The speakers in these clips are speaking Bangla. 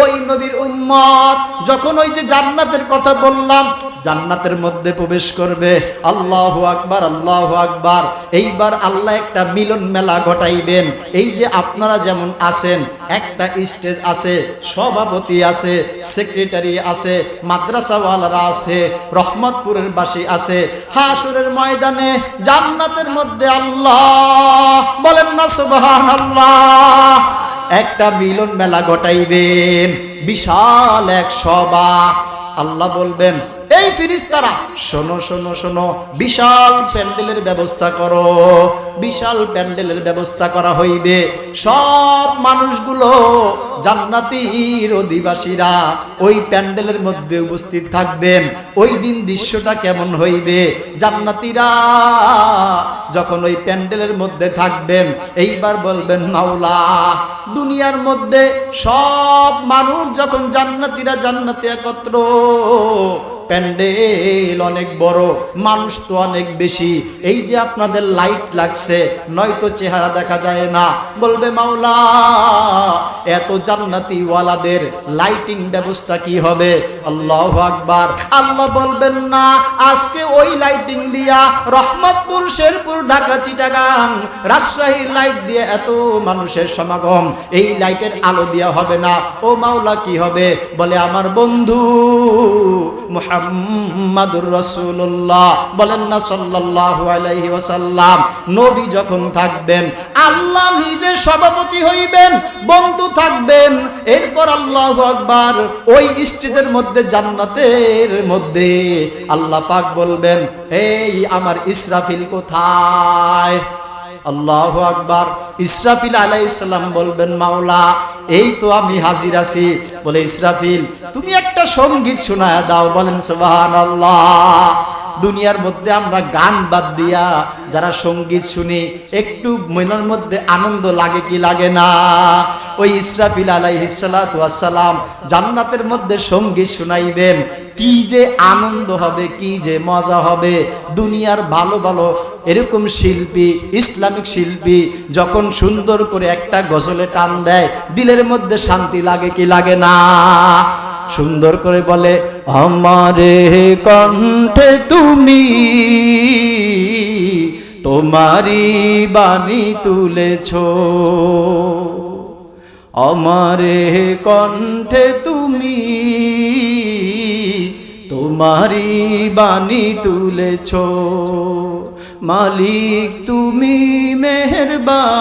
ওই নবীর উম্মত যখন ওই যে জান্নাতের কথা বললাম, জান্নাতের মধ্যে প্রবেশ করবে, আল্লাহু আকবার, আল্লাহু আকবার। এইবার আল্লাহ একটা মিলন মেলা ঘটাইবেন। এই যে আপনারা যেমন আছেন, একটা স্টেজ আছে, সভাপতি আছে, সেক্রেটারি আছে, মাদ্রাসাওয়ালারা আছে, রহমতপুরের বাসী আছে। হাসরের ময়দানে জান্নাতের মধ্যে আল্লাহ বলেন না সুবহানাল্লাহ, একটা মিলন মেলা ঘটাইবেন, বিশাল এক সভা। আল্লাহ বলবেন, এই ফেরেশতারা শোনো শোনো শোনো, বিশাল প্যান্ডেলের ব্যবস্থা করো। বিশাল প্যান্ডেলের ব্যবস্থা করা হইবে। সব মানুষগুলো জান্নাতীর অধিবাসীরা ওই প্যান্ডেলের মধ্যে উপস্থিত থাকবেন। ওই দিন দৃশ্যটা কেমন হইবে? জান্নাতীরা যখন ওই প্যান্ডেলের মধ্যে থাকবেন, এইবার বলবেন, মাওলা, দুনিয়ার মধ্যে সব মানুষ যখন জান্নাতীরা জান্নাতে একত্র, প্যান্ডেল অনেক বড়, মানুষ তো অনেক বেশি, এই যে আপনাদের লাইট লাগছে, নয়তো চেহারা দেখা যায় না। বলবে, মাওলা, এত জান্নাতি ওয়ালাদের লাইটিং ব্যবস্থা কি হবে? আল্লাহু আকবার। আল্লাহ বলবেন, না, আজকে ওই লাইটিং দিয়া রহমতপুর, শেরপুর, ঢাকা, চিটাগাং, রাজশাহীর লাইট দিয়ে এত মানুষের সমাগম, এই লাইটের আলো দিয়া হবে না। ও মাওলা, কি হবে? বলে, আমার বন্ধু মুহাম্মাদুর রাসূলুল্লাহ, বলেন না সাল্লাল্লাহু আলাইহি ওয়াসাল্লাম, নবী যখন থাকবেন, আল্লাহ নিজে সভাপতি হইবেন, বন্ধু থাকবেন। এরপর আল্লাহু আকবার, ওই স্টেজের মধ্যে জান্নাতের মধ্যে আল্লাহ পাক বলবেন, এই আমার ইসরাফিল কোথায়? আল্লাহু আকবার। ইসরাফিল আলাইহিস সালাম বলবেন, মাওলা, এই তো আমি হাজির আছি। বলে, ইসরাফিল, তুমি একটা সঙ্গীত শোনায়া দাও। বলেন সুবহানাল্লাহ। দুনিয়ার মধ্যে আমরা গান বাদ দিয়া যারা সঙ্গীত শুনি, একটু মনের মধ্যে আনন্দ লাগে কি লাগে না? ওই ইসরাফিল আলাইহিস সালাতু ওয়াস সালাম জান্নাতের মধ্যে সঙ্গীত শুনাইবেন। কি যে আনন্দ হবে, কি যে মজা হবে। দুনিয়ার ভালো ভালো এরকম শিল্পী, ইসলামিক শিল্পী যখন সুন্দর করে একটা গজলে টান দেয়, দিলের মধ্যে শান্তি লাগে কি লাগে না? সুন্দর করে বলে, আমারে কণ্ঠে তুমি তোমারি বাণী তুলেছো, আমারে কণ্ঠে তুমি তোমারি বাণী তুলেছো, মালিক তুমি মেহেরবান,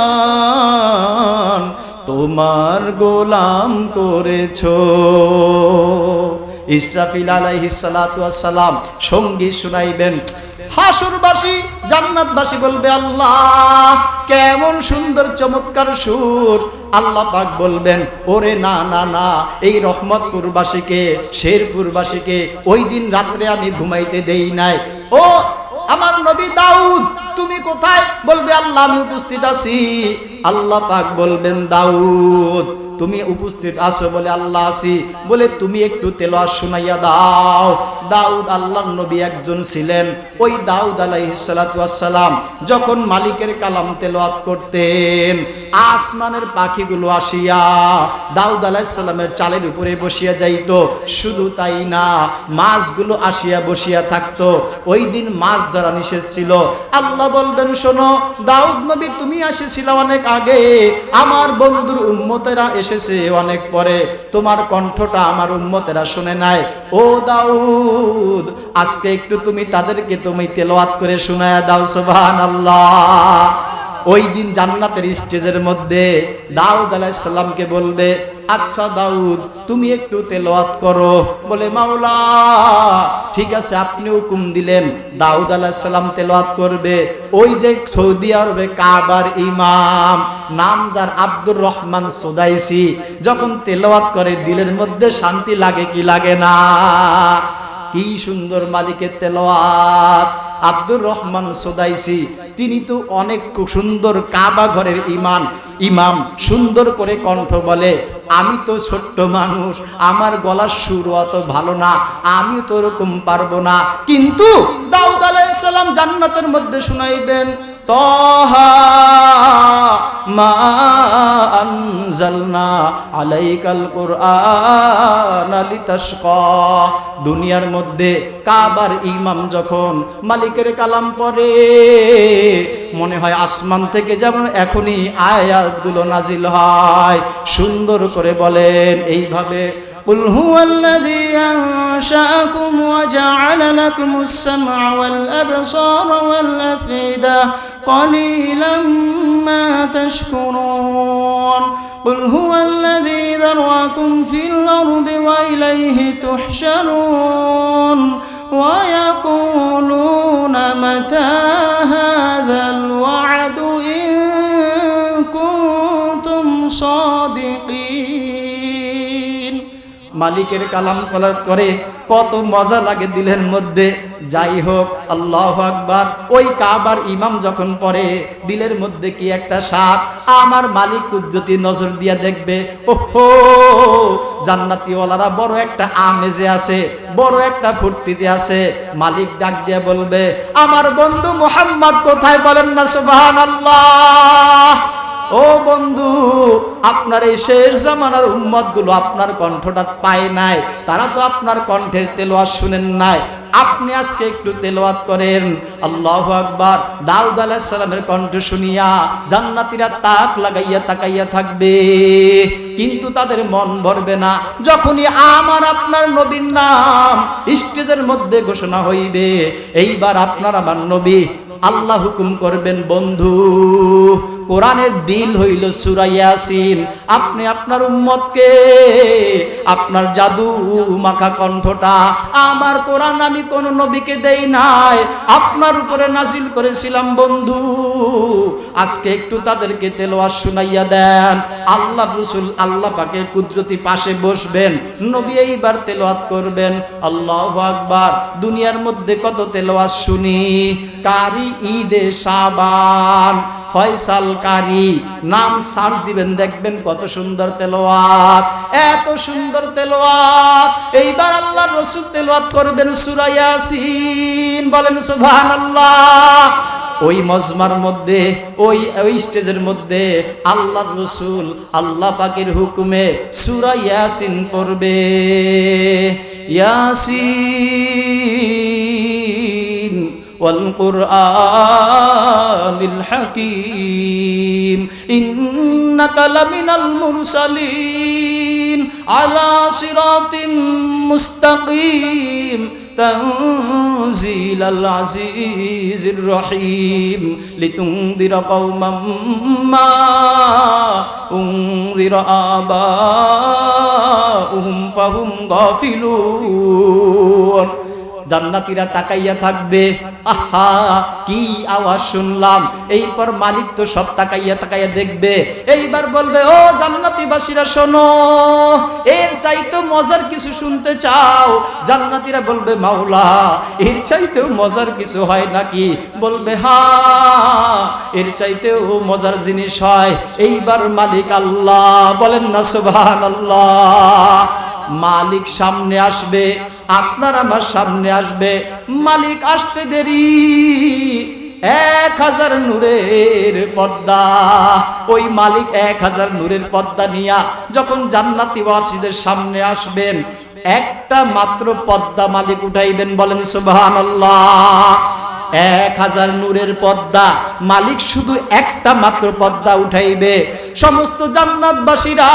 তোমার গোলাম করেছো। ইসরাফিল আলাইহিস সালাতু ওয়াস সালাম সঙ্গীত শুনাইবেন। হাসরবাসী, জান্নাতবাসী বলবে, আল্লাহ, কেমন সুন্দর চমৎকার সুর। আল্লাহ পাক বলবেন, ওরে না না না, এই রহমতপুরবাসীকে, শেরপুরবাসীকে ওই দিন রাত্রে আমি ঘুমাইতে দেই নাই। ও আমার নবী দাউদ, তুমি কোথায়? বলবে, আল্লাহ, আমি উপস্থিত আছি। আল্লাহ পাক বলবেন, দাউদ, তুমি উপস্থিত আছো? বলে, আল্লাহ আছি। বলে, তুমি একটু তেলাওয়াত শুনাইয়া দাও। দাউদ আল্লাহর নবী একজন ছিলেন। ওই দাউদ আলাইহিস সালাতু ওয়াস সালাম যখন মালিকের কালাম তেলাওয়াত করতেন, আসমানের পাখিগুলো আসিয়া দাউদ আলাইহিস সালামের চালের উপরে বসিয়া যাইতো। শুধু তাই না, মাছগুলো আসিয়া বসিয়া থাকতো। ওই দিন মাছ ধরা নিষেধ ছিল। আল্লাহ বলবেন, শোনো দাউদ নবী, তুমি এসেছিলে অনেক আগে, আমার বন্ধুর উম্মতেরা এসেছে অনেক পরে, তোমার কণ্ঠটা আমার উম্মতেরা শুনে নাই। ও দাউদ, আজকে একটু তুমি তাদেরকে তুমি তেলাওয়াত করে শোনায়া দাও। সুবহানাল্লাহ। ওই দিন জান্নাতের স্টেজের মধ্যে দাউদ আলাইহিস সালামকে বলবে, আচ্ছা দাউদ, তুমি একটু তেলাওয়াত করো। বলে, মাওলা, ঠিক আছে, আপনি হুকুম দিলেন। দাউদ আলাইহিস সালাম তেলাওয়াত করবে। ওই যে সৌদি আরবে কাবার ইমাম, নাম যার আব্দুর রহমান সুদাইসি, যখন তেলাওয়াত করে দিলের মধ্যে শান্তি লাগে কি লাগে না? কি সুন্দর মালিকের তেলাওয়াত। আব্দুর রহমান সুদাইসি, তিনি তো অনেক সুন্দর কাবা ঘরের ইমাম, সুন্দর করে কণ্ঠ বলে। আমি তো ছোট্ট মানুষ, আমার গলার সুর অত ভালো না, আমি তো ওরকম পারবো না। কিন্তু দাউদ আলাইহিস সালাম জান্নাতের মধ্যে শুনাইবেন, তাহা মা আনজালনা আলাইকাল কুরআনা লিতাশকা। দুনিয়ার মধ্যে কাবার ইমাম যখন মালিকের কালাম পড়ে মনে হয় আসমান থেকে যেমন এখনই আয়াতগুলো নাজিল হয়। সুন্দর করে বলেন এইভাবে, قل هو الذي أنشأكم وجعل لكم السمع والأبصار والأفئدة قليلا ما تشكرون قل هو الذي ذرأكم في الأرض وإليه تحشرون ويقولون متى هذا الوعد إن كنتم صادقين। মালিকের কালাম পড়ার করে কত মজা লাগে দিলের মধ্যে। যাই হোক, আল্লাহু আকবার। ওই কাবার ইমাম যখন পড়ে দিলের মধ্যে কি একটা সাপ, আমার মালিক কুদরতি নজর দিয়া দেখবে, ওহো জান্নাতীওয়ালারা বড় একটা আমেজে আছে, বড় একটা ফুর্তিতে আছে। মালিক ডাক দিয়া বলবে, আমার বন্ধু মুহাম্মদ কোথায়? বলেন না সুবহানাল্লাহ। ও বন্ধু, আপনার এই শেষ জামানার উম্মতগুলো আপনার কণ্ঠটা পায় নাই, তারা তো আপনার কণ্ঠের তেলাওয়াত শুনেন নাই। আপনি আজকে একটু তেলাওয়াত করেন। আল্লাহু আকবার। দাউদ আলাইহিস সালামের কণ্ঠ শুনিয়া জান্নাতীরা তাক লাগাইয়া তাকাইয়া থাকবে, কিন্তু তাদের মন ভরবে না যখনই আমার আপনার নবীর নাম স্টেজের মধ্যে ঘোষণা হইবে। এইবার আপনার আমার নবী আল্লাহ হুকুম করবেন, বন্ধু কোরআনের দিল হইল সূরা ইয়াসিন। আপনি আপনার উম্মতকে আপনার জাদু মাখা কণ্ঠটা, আমার কোরআন আমি কোন নবীকে দেই নাই, আপনার উপরে নাজিল করেছিলাম বন্ধু। আজকে একটু তাদেরকে তেলাওয়াত শুনাইয়া দেন। আল্লাহ রাসূল আল্লাহ পাকের কুদরতি পাশে বসবেন, নবী এইবার তেলাওয়াত করবেন। আল্লাহু আকবার। দুনিয়ার মধ্যে কত তেলাওয়াত শুনি। কারি ঈদে শাবান, ফয়সাল কারি নাম সার্চ দিবেন, দেখবেন কত সুন্দর তেলাওয়াত, এত সুন্দর তেলাওয়াত। এইবার আল্লাহর রাসূল তেলাওয়াত করবেন সূরা ইয়াসিন। বলেন সুবহানাল্লাহ। ওই মজমার মধ্যে, ওই স্টেজের মধ্যে আল্লাহর রাসূল আল্লাহ পাকের হুকুমে সূরা ইয়াসিন পড়বে। ইয়াসিন ওয়াল কুরআনিল হাকীম ইন্নাকা লামিনাল মুরসালিন আলা সিরাতিম মুস্তাকিম তানজিলাল আজিজির রহিম লিতুনদিরা কওমান মা উনদিরা আবাউহুম ফাহুম গাফিলুন। জান্নাতীরা তাকাইয়া থাকবে, আহা কি আওয়াজ শুনলাম। এইপর মালিক তো সব তাকাইয়া তাকাইয়া দেখবে। এইবার বলবে, ও জান্নাতীবাসীরা শোনো, এর চাইতে মজার কিছু শুনতে চাও? জান্নাতীরা বলবে, মাওলা এর চাইতেও মজার কিছু হয় নাকি? বলবে, হ্যাঁ এর চাইতেও মজার জিনিস হয়। এইবার মালিক আল্লাহ, বলেন না সুবহানাল্লাহ। মালিক সামনে আসবে, আপনার আমার সামনে আসবে। মালিক আসতে দেরি, 1000 নূরের পর্দা। ওই মালিক 1000 নূরের পর্দা নিয়া যখন জান্নাতীবাসীদের সামনে আসবেন, একটা মাত্র পর্দা মালিক উঠাইবেন। বলেন সুবহানাল্লাহ। 1000 নূরের পর্দা মালিক শুধু একটা মাত্র পর্দা উঠাইবে। সমস্ত জান্নাতবাসীরা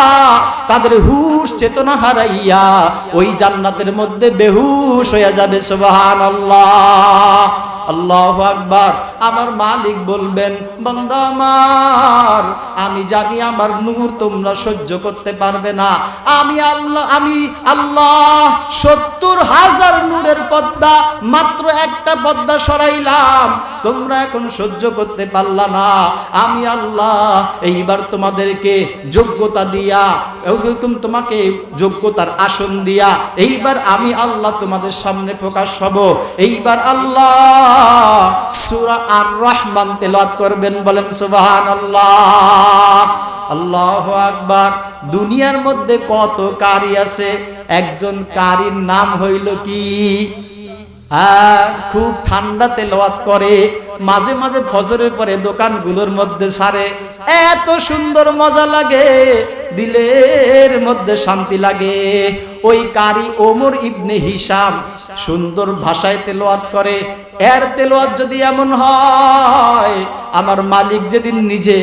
তাদের হুশ চেতনা হারাইয়া ওই জান্নাতের মধ্যে বেহুশ হয়ে যাবে। সুবহানাল্লাহ, আল্লাহু আকবার। আমার মালিক বলবেন, বান্দা আমার, আমি জানি আমার নূর তোমরা সহ্য করতে পারবে না। আমি আল্লাহ 70,000 নূরের পর্দা মাত্র একটা পর্দা সরাইলাম, তোমরা এখন সহ্য করতে পারলা না। আমি আল্লাহ এইবার তোমাদেরকে যোগ্যতা দিয়া, তোমাকে যোগ্যতার আসন দিয়া এইবার আমি আল্লাহ তোমাদের সামনে প্রকাশ হব। এইবার আল্লাহ সূরা আর রহমান তেলাওয়াত করবেন। বলেন সুবহানাল্লাহ, আল্লাহু আকবার। দুনিয়ার মধ্যে কত কারি আছে, একজন কারির নাম হইল কি? খুব ঠান্ডা তেলাওয়াত করে, মাঝে মাঝে ফজরের পরে দোকানগুলোর মধ্যে ছাড়ে, এত সুন্দর মজা লাগে, দিলের মধ্যে শান্তি লাগে। ওই কারি ওমর ইবনে হিশাম সুন্দর ভাষায় তেলাওয়াত করে। এর তেলাওয়াত যদি এমন হয়, আমার মালিক যেদিন নিজে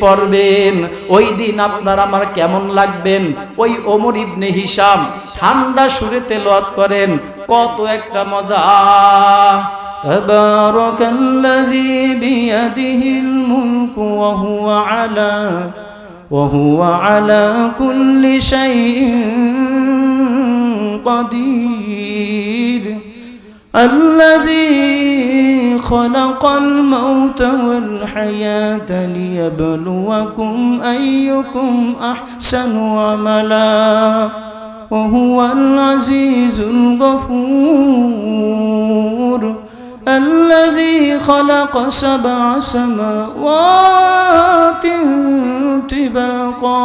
পড়বেন ওই দিন আপনার আমার কেমন লাগবেন। ওই ওমর ইবনে হিশাম ঠান্ডা সুরে তেলাওয়াত করেন, কত একটা মজা। তাবারাকাল্লাযী বিয়াদিহিল মুলকু ওয়া হুয়া আলা কুল্লি শাইইন قدير الذي خلق الموت والحياة ليبلوكم أيكم أحسن عملا وهو العزيز الغفور الذي خلق 7 سماوات طباقا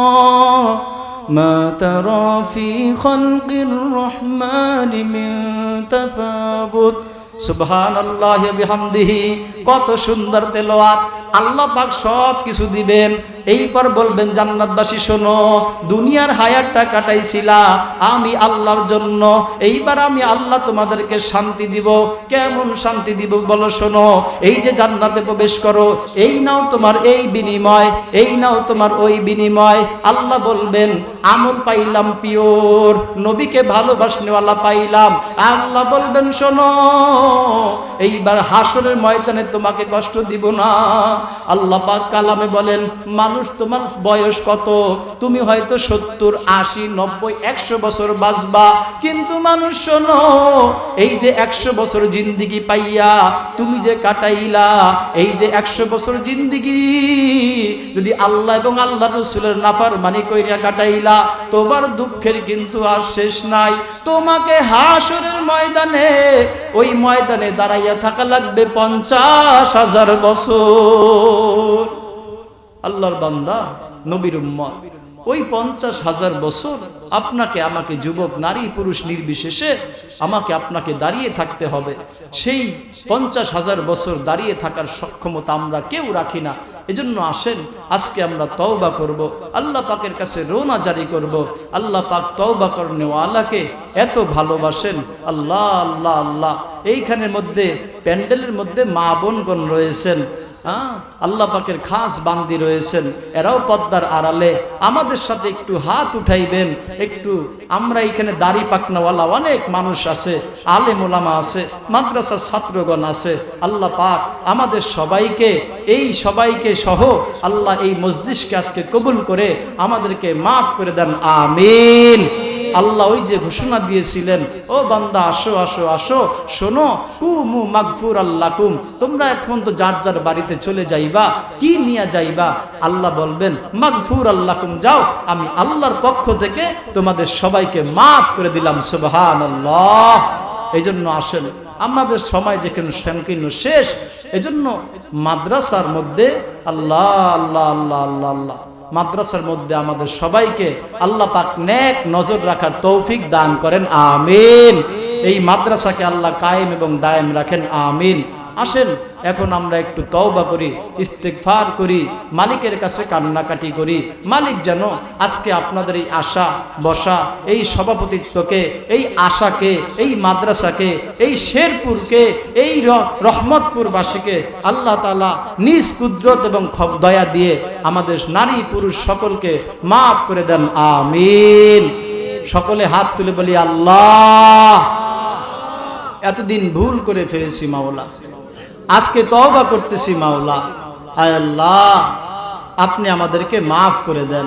ما ترى في خلق الرحمن من تفاوت সুবহানাল্লাহি ওয়া বিহামদিহি। কত সুন্দর তেলাওয়াত। আল্লাহ পাক সব কিছু দিবেন, এইবার বলবেন জান্নাতবাসী শোনো, দুনিয়ার হায়াতটা কাটাইছিলা আমি আল্লাহর জন্য, এইবার আমি আল্লাহ তোমাদেরকে শান্তি দিব। কেমন শান্তি দিব বলো, শোনো। এই যে জান্নাতে প্রবেশ করো, এই নাও তোমার এই বিনিময়, এই নাও তোমার ওই বিনিময়। আল্লাহ বলবেন আমল পাইলাম পিওর, নবীকে ভালোবাসনেওয়ালা পাইলাম। আল্লাহ বলবেন শোনো, এইবার হাসরের ময়দানে তোমাকে কষ্ট দিব না। আল্লাহ পাক কালামে বলেন মানুষ তোমার বয়স কত, তুমি হয়তো 70, 80, 90, 100 বছর বাঁচবা, কিন্তু মানুষ শোনো, এই যে 100 বছর জিন্দিগি পাইয়া তুমি যে কাটাইলা, এই যে 100 বছর জিন্দিগি যদি আল্লাহ এবং আল্লাহ রাসূলের নাফরমানি কইরা কাটাইলা, তোমার দুঃখের কিন্তু আর শেষ নাই। তোমাকে হাসরের ময়দানে, ওই ময়দানে দাঁড়াইয়া থাকা লাগবে 50,000 বছর। আল্লাহর বান্দা, নবীর উম্মত, ওই 50,000 বছর আপনাকে আমাকে, যুবক নারী পুরুষ নির্বিশেষে আমাকে আপনাকে দাঁড়িয়ে থাকতে হবে। সেই 50,000 বছর দাঁড়িয়ে থাকার সক্ষমতা আমরা কেউ রাখি না। এজন্য আসেন আজকে আমরা তওবা করব, আল্লাহ পাকের কাছে রোনা জারি করব। আল্লাহ পাক তওবা করনেওয়ালাকে এত ভালোবাসেন। আল্লাহ আল্লাহ আল্লাহ। এইখানের মধ্যে প্যান্ডেলের মধ্যে মা বোনগণ রয়েছেন, আল্লাহ পাকের খাস বান্দি রয়েছেন, এরাও পর্দার আড়ালে আমাদের সাথে একটু হাত উঠাইবেন। একটু আমরা এখানে দাড়ি পাকনাওয়ালা অনেক মানুষ আছে, আলেম ওলামা আছে, মাদ্রাসার ছাত্রগণ আছে। আল্লাহ পাক আমাদের সবাইকে, এই সবাইকে সহ আল্লাহ এই মজলিসকে আজকে কবুল করে আমাদেরকে মাফ করে দেন, আমিন। আল্লাহ ওই যে ঘোষণা দিয়েছিলেন, ও বান্দা আসো আসো আসো, শোনো, কুমু মাগফুর আল্লাকুম, তোমরা এখন তো যার যার বাড়িতে চলে যাইবা, কি নিয়ে যাইবা? আল্লাহ বলবেন মাগফুর আল্লাকুম, যাও, আমি আল্লাহর পক্ষ থেকে তোমাদের সবাইকে মাফ করে দিলাম। সুবহানাল্লাহ। এই জন্য আসেন, আমাদের সময় যেখানে সংকীর্ণ শেষ, এজন্য মাদ্রাসার মধ্যে আল্লাহ আল্লাহ আল্লাহ আল্লাহ আল্লাহ, মাদ্রাসার মধ্যে আমাদের সবাইকে আল্লাহ পাক নেক নজর রাখার তৌফিক দান করেন, আমিন। এই মাদ্রাসাকে আল্লাহ কায়েম এবং দায়েম রাখেন, আমিন। আসেন এখন আমরা একটু তওবা করি, ইস্তেগফার করি, মালিকের কাছে কান্নাকাটি করি। মালিক যেন আজকে আপনাদের এই আশা বসা, এই সভাপতিত্বকে, এই আশাকে, এই মাদ্রাসাকে, এই শেরপুরকে, এই রহমতপুরবাসীকে আল্লাহ তাআলা নিজ কুদরত এবং দয়া দিয়ে আমাদের নারী পুরুষ সকলকে মাফ করে দেন, আমিন। সকলে হাত তুলে বলি আল্লাহ। এতদিন ভুল করে ফেলেছি মাওলা, আজকে তওবা করতেছি মাওলা। আয় আল্লাহ, আপনি আমাদেরকে মাফ করে দেন,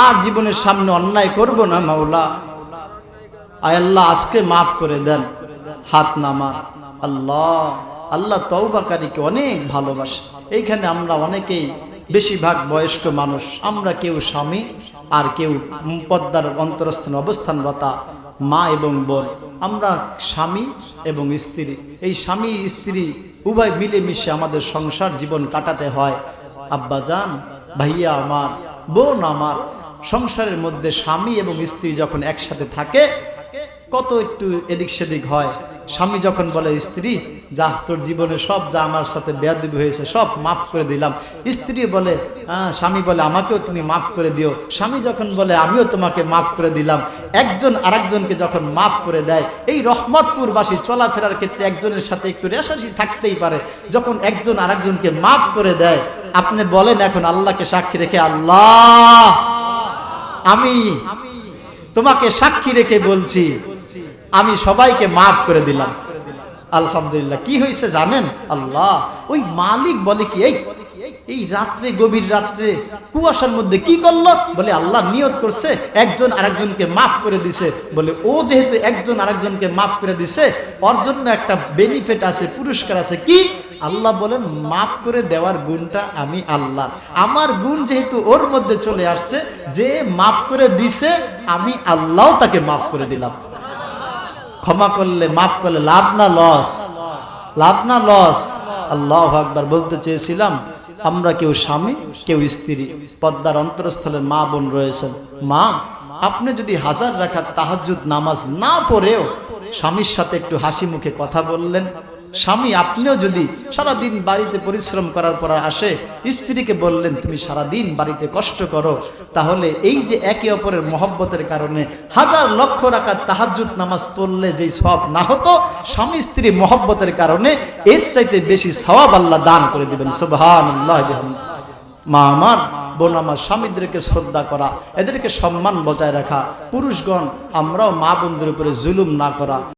আর জীবনের সামনে অন্যায় করব না মাওলা। আয় আল্লাহ, আজকে মাফ করে দেন। হাত নামা। আল্লাহ আল্লাহ তওবাকারীকে অনেক ভালোবাসে। এইখানে আমরা অনেকেই বেশিরভাগ বয়স্ক মানুষ, আমরা কেউ স্বামী আর কেউ পর্দার অন্তরস্থান অবস্থানরতা মা এবং বোন। আমরা স্বামী এবং স্ত্রী, এই স্বামী স্ত্রী উভয় মিলেমিশে আমাদের সংসার জীবন কাটাতে হয়। আব্বাজান, ভাইয়া আমার, বোন আমার, সংসারের মধ্যে স্বামী এবং স্ত্রী যখন একসাথে থাকে কত একটু এদিক সেদিক হয়, স্বামী যখন বলে স্ত্রী যা তোর জীবনে সব যা আমার সাথে বেয়াদবি হয়েছে সব মাফ করে দিলাম, স্ত্রী বলে স্বামী বলে আমাকেও তুমি মাফ করে দিও, স্বামী যখন বলে আমিও তোমাকে মাফ করে দিলাম, একজন আরেকজনকে যখন মাফ করে দেয়, এই রহমতপুরবাসী চলাফেরার ক্ষেত্রে একজনের সাথে একটু রেশারেশি থাকতেই পারে, যখন একজন আরেকজনকে মাফ করে দেয়, আপনি বলেন এখন আল্লাহকে সাক্ষী রেখে, আল্লাহ আমি তোমাকে সাক্ষী রেখে বলছি আমি সবাইকে মাফ করে দিলাম। আলহামদুলিল্লাহ। কি হয়েছে জানেন? আল্লাহ ওই মালিক বলে কি এই রাত্রে, গভীর রাত্রে কুয়াশার মধ্যে কি করলো? বলে আল্লাহ নিয়ত করছে একজন আরেকজনকে মাফ করে দিছে, বলে ও যেহেতু একজন আরেকজনকে মাফ করে দিছে ওর জন্য একটা বেনিফিট আছে, পুরস্কার আছে। কি? আল্লাহ বলেন মাফ করে দেওয়ার গুণটা আমি আল্লাহ, আমার গুণ যেহেতু ওর মধ্যে চলে আসছে, যে মাফ করে দিছে আমি আল্লাহ তাকে মাফ করে দিলাম। ক্ষমা করলে, মাফ করলে লাভ না লস? লাভ না লস? আল্লাহু আকবার। বলতে চেয়েছিলাম আমরা কেউ স্বামী কেউ স্ত্রী, পর্দার অন্তরস্থলে মা বোন রয়েছেন, মা আপনি যদি 1000 রাকাত তাহাজ্জুদ নামাজ না পড়েও স্বামীর সাথে একটু হাসি মুখে কথা বললেন, স্বামী আপনিও যদি সারাদিন বাড়িতে পরিশ্রম করার পর আসে স্ত্রীকে বললেন তুমি সারাদিন বাড়িতে কষ্ট করো, তাহলে এই যে একে অপরের মহব্বতের কারণে 1000 লক্ষ রাকাত তাহাজ্জুদ নামাজ পড়লে যেই সওয়াব না হতো, স্বামী স্ত্রী মহব্বতের কারণে এর চাইতে বেশি সওয়াব আল্লাহ দান করে দিবেন। সুবহানাল্লাহ। মা আমার, বোন আমার, স্বামীদেরকে শ্রদ্ধা করা, এদেরকে সম্মান বজায় রাখা, পুরুষগণ আমরাও মা বোনদের উপরে জুলুম না করা।